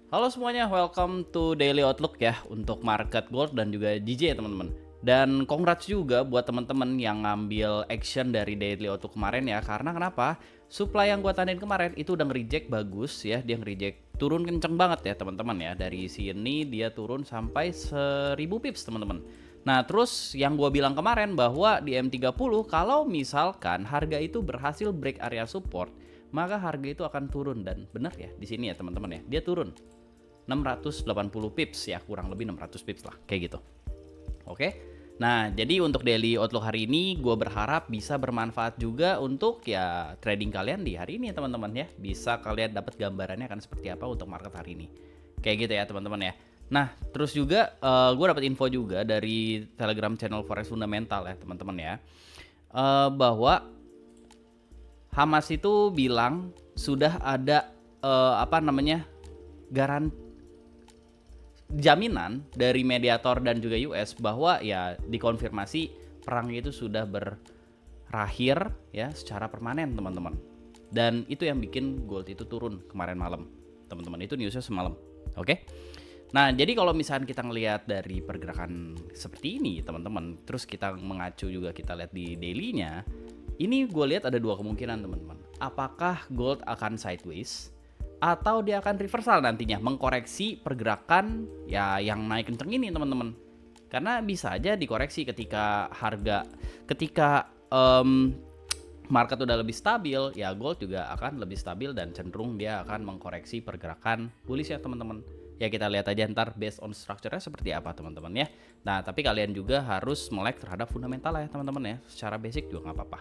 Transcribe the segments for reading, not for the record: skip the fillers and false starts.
Halo semuanya, welcome to Daily Outlook ya untuk market gold dan juga DJ ya teman-teman. Dan congrats juga buat teman-teman yang ngambil action dari Daily Outlook kemarin ya. Karena kenapa? Supply yang gua tandain kemarin itu udah nge-reject bagus ya. Dia nge-reject turun kenceng banget ya teman-teman ya. Dari sini dia turun sampai 1000 pips teman-teman. Nah, terus yang gua bilang kemarin bahwa di M30 kalau misalkan harga itu berhasil break area support, maka harga itu akan turun dan benar ya di sini ya teman-teman ya. Dia turun 680 pips ya, kurang lebih 600 pips lah kayak gitu. Oke. Nah, jadi untuk daily outlook hari ini gue berharap bisa bermanfaat juga untuk ya trading kalian di hari ini ya teman-teman ya. Bisa kalian dapat gambarannya akan seperti apa untuk market hari ini. Kayak gitu ya teman-teman ya. Nah, terus juga gue dapat info juga dari Telegram channel Forex Fundamental ya teman-teman ya. Bahwa Hamas itu bilang sudah ada garansi jaminan dari mediator dan juga US bahwa ya dikonfirmasi perang itu sudah berakhir ya secara permanen teman-teman. Dan itu yang bikin gold itu turun kemarin malam. Teman-teman, itu newsnya semalam. Oke. Nah, jadi kalau misalnya kita ngelihat dari pergerakan seperti ini teman-teman, terus kita mengacu juga kita lihat di daily-nya, ini gue lihat ada dua kemungkinan teman-teman. Apakah gold akan sideways atau dia akan reversal nantinya mengkoreksi pergerakan ya yang naik kenceng ini teman-teman. Karena bisa aja dikoreksi ketika market udah lebih stabil, ya gold juga akan lebih stabil dan cenderung dia akan mengkoreksi pergerakan bullish ya teman-teman. Ya kita lihat aja ntar based on structure-nya seperti apa teman-teman ya. Nah, tapi kalian juga harus melek terhadap fundamental ya teman-teman ya. Secara basic juga nggak apa-apa.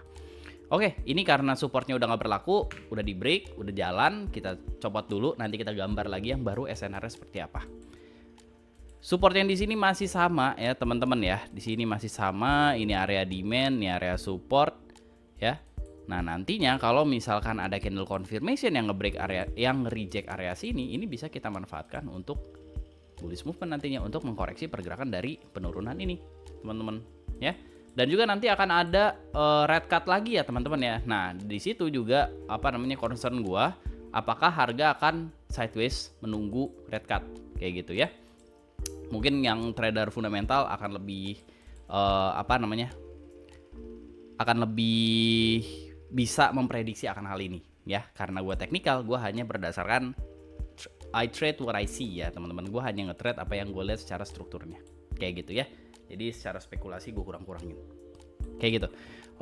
Oke, ini karena supportnya udah nggak berlaku, udah di break, udah jalan, kita copot dulu, nanti kita gambar lagi yang baru SNR-nya seperti apa. Support yang di sini masih sama ya teman-teman ya, di sini masih sama, ini area demand, ini area support ya. Nah nantinya kalau misalkan ada candle confirmation yang nge-break area, yang reject area sini, ini bisa kita manfaatkan untuk bullish movement nantinya untuk mengkoreksi pergerakan dari penurunan ini, teman-teman ya. Dan juga nanti akan ada red cut lagi ya teman-teman ya. Nah di situ juga concern gua, apakah harga akan sideways menunggu red cut kayak gitu ya. Mungkin yang trader fundamental akan lebih akan lebih bisa memprediksi akan hal ini ya. Karena gua teknikal, gua hanya berdasarkan I trade what I see ya teman-teman. Gua hanya nge-trade apa yang gue lihat secara strukturnya kayak gitu ya. Jadi secara spekulasi gue kurang-kurangin. Kayak gitu.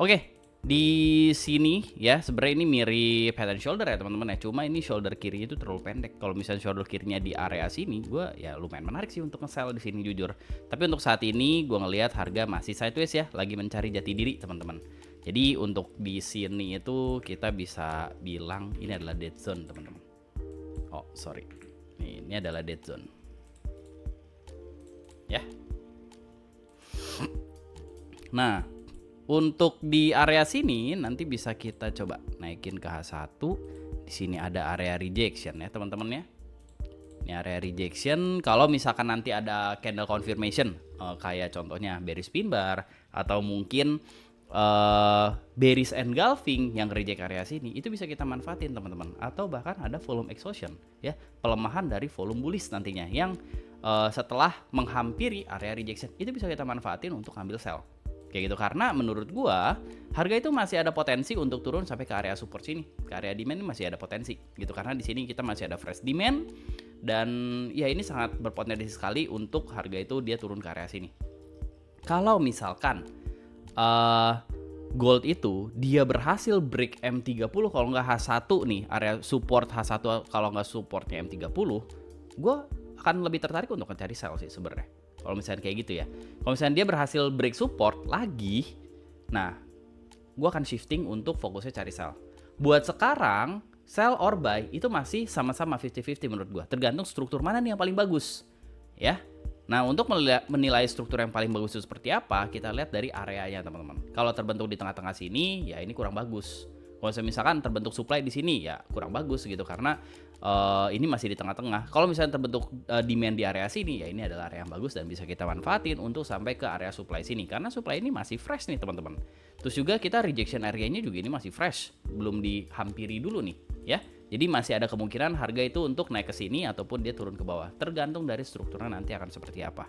Oke, di sini ya sebenarnya ini mirip head and shoulder ya teman-teman ya. Cuma ini shoulder kirinya itu terlalu pendek. Kalau misalnya shoulder kirinya di area sini, gue ya lumayan menarik sih untuk nge-sell di sini jujur. Tapi untuk saat ini gue ngelihat harga masih sideways ya, lagi mencari jati diri teman-teman. Jadi untuk di sini itu kita bisa bilang ini adalah dead zone teman-teman. Oh sorry, ini adalah dead zone. Ya. Nah, untuk di area sini nanti bisa kita coba naikin ke H1. Di sini ada area rejection ya, teman-teman ya. Ini area rejection. Kalau misalkan nanti ada candle confirmation, kayak contohnya bearish pin bar atau mungkin bearish engulfing yang reject area sini, itu bisa kita manfaatin teman-teman. Atau bahkan ada volume exhaustion ya, pelemahan dari volume bullish nantinya yang setelah menghampiri area rejection itu bisa kita manfaatin untuk ambil sell. Kayak gitu, karena menurut gua harga itu masih ada potensi untuk turun sampai ke area support sini, ke area demand ini masih ada potensi gitu, karena di sini kita masih ada fresh demand dan ya ini sangat berpotensi sekali untuk harga itu dia turun ke area sini. Kalau misalkan gold itu dia berhasil break M30, kalau nggak H1 nih, area support H1, kalau nggak supportnya M30, gua akan lebih tertarik untuk mencari sell sih sebenarnya. Kalau misalnya kayak gitu ya. Kalau misalnya dia berhasil break support lagi, nah gue akan shifting untuk fokusnya cari sell. Buat sekarang, sell or buy itu masih sama-sama 50-50 menurut gue. Tergantung struktur mana nih yang paling bagus. Ya. Nah untuk menilai struktur yang paling bagus itu seperti apa, kita lihat dari areanya teman-teman. Kalau terbentuk di tengah-tengah sini, ya ini kurang bagus. Kalau misalkan terbentuk supply di sini, ya kurang bagus gitu, karena ini masih di tengah-tengah. Kalau misalnya terbentuk demand di area sini, ya ini adalah area yang bagus dan bisa kita manfaatin untuk sampai ke area supply sini, karena supply ini masih fresh nih teman-teman. Terus juga kita rejection area-nya juga ini masih fresh, belum dihampiri dulu nih ya. Jadi masih ada kemungkinan harga itu untuk naik ke sini ataupun dia turun ke bawah. Tergantung dari strukturnya nanti akan seperti apa.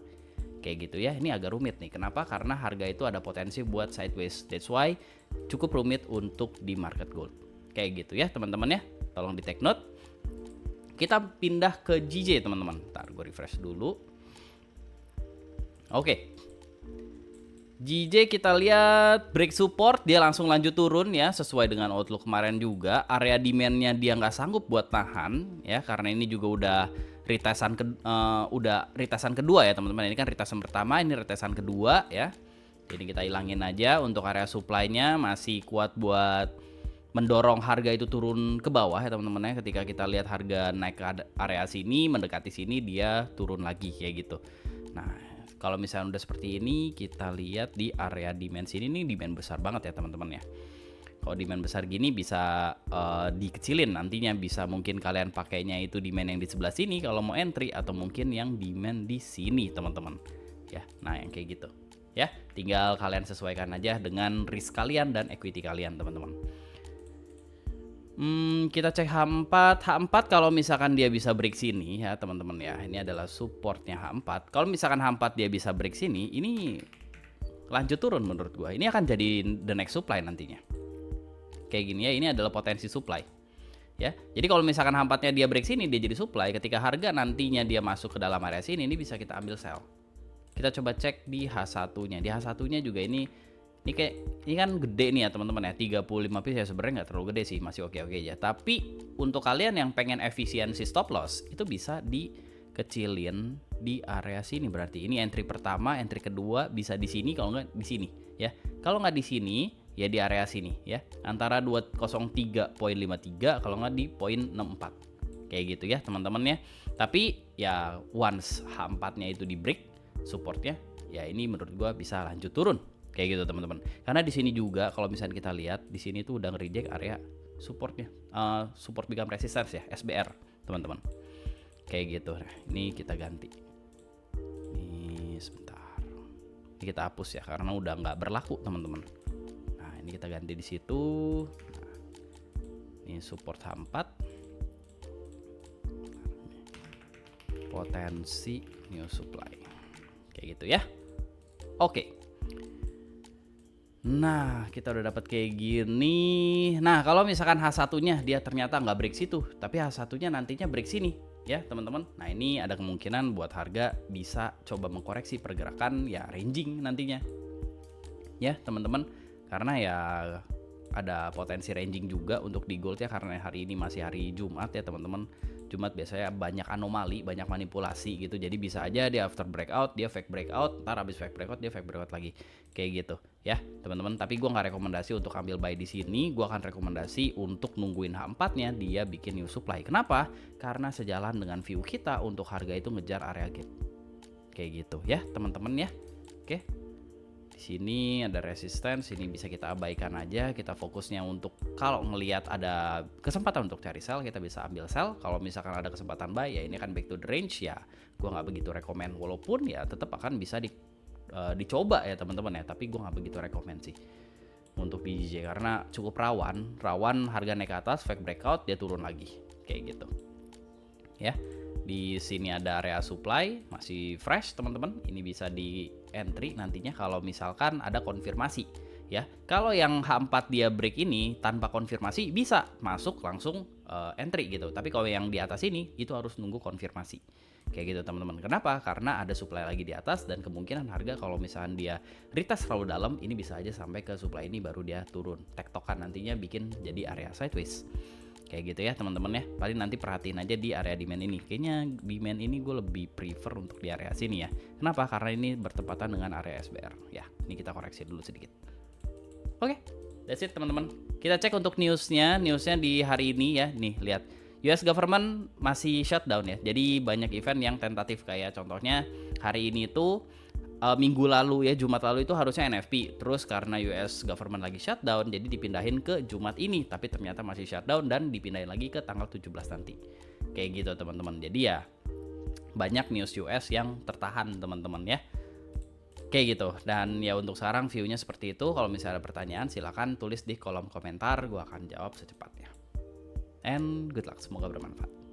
Kayak gitu ya. Ini agak rumit nih. Kenapa? Karena harga itu ada potensi buat sideways. That's why cukup rumit untuk di market gold. Kayak gitu ya teman-teman ya. Tolong di take note. Kita pindah ke GJ teman-teman. Ntar gue refresh dulu. Oke. GJ kita lihat break support, dia langsung lanjut turun ya, sesuai dengan outlook kemarin juga. Area demand-nya dia nggak sanggup buat tahan ya, karena ini juga udah retasan kedua ya teman-teman. Ini kan retasan pertama, ini retasan kedua ya. Jadi kita hilangin aja. Untuk area supply-nya masih kuat buat mendorong harga itu turun ke bawah ya teman-teman ya. Ketika kita lihat harga naik ke area sini, mendekati sini, dia turun lagi kayak gitu. Nah, kalau misalnya udah seperti ini, kita lihat di area demand sini nih, demand besar banget ya teman-teman ya. Kalau demand besar gini bisa dikecilin nantinya, bisa mungkin kalian pakainya itu demand yang di sebelah sini kalau mau entry, atau mungkin yang demand di sini teman-teman. Ya, nah yang kayak gitu. Ya, tinggal kalian sesuaikan aja dengan risk kalian dan equity kalian teman-teman. Kita cek H4 kalau misalkan dia bisa break sini ya teman-teman ya. Ini adalah supportnya H4. Kalau misalkan H4 dia bisa break sini, ini lanjut turun menurut gua. Ini akan jadi the next supply nantinya. Kayak gini ya, ini adalah potensi supply. Ya. Jadi kalau misalkan H4-nya dia break sini, dia jadi supply. Ketika harga nantinya dia masuk ke dalam area sini, ini bisa kita ambil sell. Kita coba cek di H1-nya. Di H1-nya juga ini kan gede nih ya teman-teman ya, 35 pips ya, sebenarnya nggak terlalu gede sih, masih oke-oke aja. Tapi untuk kalian yang pengen efisiensi stop loss, itu bisa dikecilin di area sini. Berarti ini entry pertama, entry kedua bisa di sini, kalau nggak di sini ya. Kalau nggak di sini ya di area sini ya, antara 203.53 kalau nggak di poin 64 kayak gitu ya teman-teman ya. Tapi ya once H4-nya itu di break supportnya, ya ini menurut gua bisa lanjut turun. Kayak gitu teman-teman. Karena di sini juga kalau misalnya kita lihat di sini tuh udah nge-reject area supportnya, support become resistance ya, SBR teman-teman. Kayak gitu. Nah, ini kita ganti. Ini sebentar. Ini kita hapus ya karena udah nggak berlaku teman-teman. Nah ini kita ganti di situ. Nah, ini support H4. Potensi new supply. Kayak gitu ya. Oke. Nah, kita udah dapat kayak gini. Nah, kalau misalkan H1-nya dia ternyata nggak break situ, tapi H1-nya nantinya break sini, ya teman-teman. Nah, ini ada kemungkinan buat harga bisa coba mengkoreksi pergerakan ya ranging nantinya. Ya, teman-teman. Karena ya ada potensi ranging juga untuk di gold ya, karena hari ini masih hari Jumat ya teman-teman. Jumat biasanya banyak anomali, banyak manipulasi gitu. Jadi bisa aja dia after breakout, dia fake breakout, ntar habis fake breakout dia fake breakout lagi. Kayak gitu ya, teman-teman. Tapi gua nggak rekomendasi untuk ambil buy di sini. Gua akan rekomendasi untuk nungguin H4-nya dia bikin new supply. Kenapa? Karena sejalan dengan view kita untuk harga itu ngejar area gap. Kayak gitu ya, teman-teman ya. Oke. Di sini ada resistance, ini bisa kita abaikan aja. Kita fokusnya untuk kalau ngelihat ada kesempatan untuk cari sell, kita bisa ambil sell. Kalau misalkan ada kesempatan buy, ya ini kan back to the range ya. Gua nggak begitu rekomend, walaupun ya tetap akan bisa dicoba ya teman-teman ya. Tapi gua nggak begitu rekomend sih untuk BJJ karena cukup rawan harga naik ke atas, fake breakout, dia turun lagi kayak gitu. Ya. Di sini ada area supply masih fresh teman-teman. Ini bisa di entry nantinya kalau misalkan ada konfirmasi ya. Kalau yang H4 dia break ini tanpa konfirmasi bisa masuk langsung entry gitu. Tapi kalau yang di atas ini itu harus nunggu konfirmasi. Kayak gitu teman-teman. Kenapa? Karena ada supply lagi di atas dan kemungkinan harga kalau misalkan dia retest terlalu dalam, ini bisa aja sampai ke supply ini baru dia turun. Tektokan nantinya bikin jadi area sideways. Kayak gitu ya teman-teman ya. Paling nanti perhatiin aja di area demand ini. Kayaknya demand ini gue lebih prefer untuk di area sini ya. Kenapa? Karena ini bertepatan dengan area SBR. Ya, ini kita koreksi dulu sedikit. Oke, that's it teman-teman. Kita cek untuk newsnya di hari ini ya. Nih lihat, US government masih shutdown ya. Jadi banyak event yang tentatif, kayak contohnya hari ini tuh minggu lalu ya, Jumat lalu itu harusnya NFP. Terus karena US government lagi shutdown, jadi dipindahin ke Jumat ini. Tapi ternyata masih shutdown dan dipindahin lagi ke tanggal 17 nanti. Kayak gitu teman-teman. Jadi ya banyak news US yang tertahan teman-teman ya. Kayak gitu. Dan ya untuk sekarang view-nya seperti itu. Kalau misalnya ada pertanyaan silahkan tulis di kolom komentar. Gue akan jawab secepatnya. and good luck, semoga bermanfaat.